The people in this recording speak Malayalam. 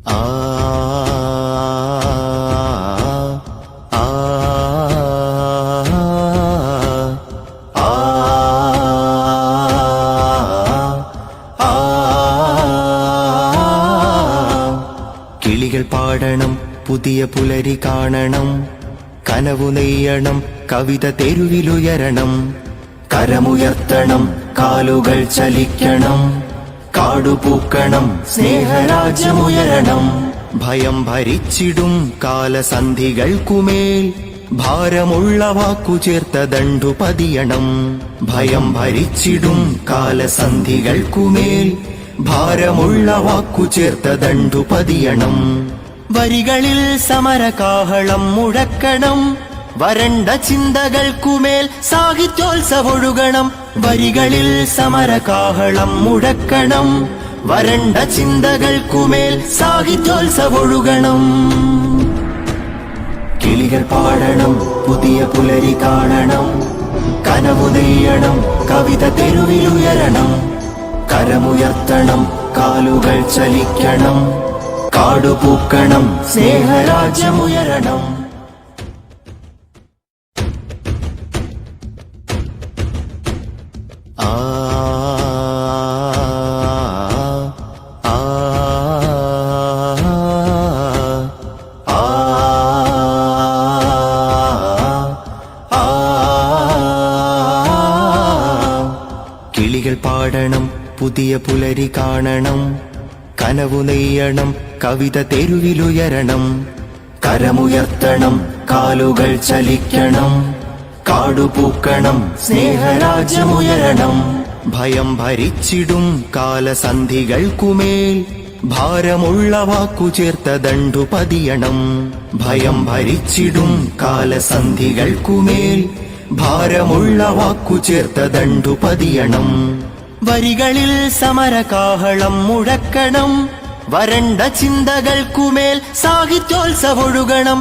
ആ ആ ആ കിളികൾ പാടണം, പുതിയ പുലരി കാണണം, കനവു നെയ്യണം, കവിത തെരുവിലുയരണം, കരമുയർത്തണം, കാലുകൾ ചലിക്കണം, കാടുപൂക്കണം, സ്നേഹരാജ്യമുയരണം. ഭയം ഭരിച്ചിടും കാലസന്ധികൾക്കുമേൽ ഭാരമുള്ള വാക്കു ചേർത്ത ദണ്ഡു പതിയണം. ഭയം ഭരിച്ചിടും കാലസന്ധികൾക്കുമേൽ ഭാരമുള്ള വാക്കു ചേർത്ത ദണ്ഡു പതിയണം. വരികളിൽ സമരകാഹളം മുഴക്കണം, വരണ്ട ചിന്തകൾക്കുമേൽ സാഹിത്യോത്സവൊഴുകണം. വരികളിൽ സമരകാഹളം മുഴക്കണം, വരണ്ട ചിന്തകൾക്കുമേൽ സാഹിത്യോത്സവൊഴുകണം. കിളികൾ പാടണം, പുതിയ പുലരി കാണണം, കനവു നെയ്യണം, കവിത തെരുവിലുയരണം, കരമുയർത്തണം, കാലുകൾ ചലിക്കണം, കാടുപൂക്കണം, സ്നേഹരാജ്യമുയരണം. ആ ആ ആ ആ കിളികൾ പാടണം, പുതിയ പുലരി കാണണം, കനവു നെയ്യണം, കവിത തെരുവിലുയരണം, കരമുയർത്തണം, കാലുകൾ ചലിക്കണം, കാടുപൂക്കണം, സ്നേഹരാജ്യമുയരണം. ഭയം ഭരിച്ചിടും കാലസന്ധികൾക്കുമേൽ ഭാരമുള്ള വാക്കു ചേർത്ത ദണ്ഡു പതിയണം. ഭയം ഭരിച്ചിടും കാലസന്ധികൾക്കുമേൽ ഭാരമുള്ള വാക്കു ചേർത്ത ദണ്ഡു പതിയണം. വരികളിൽ സമരകാഹളം മുഴക്കണം, വരണ്ട ചിന്തകൾക്കുമേൽ സാഹിത്യോത്സവൊഴുകണം.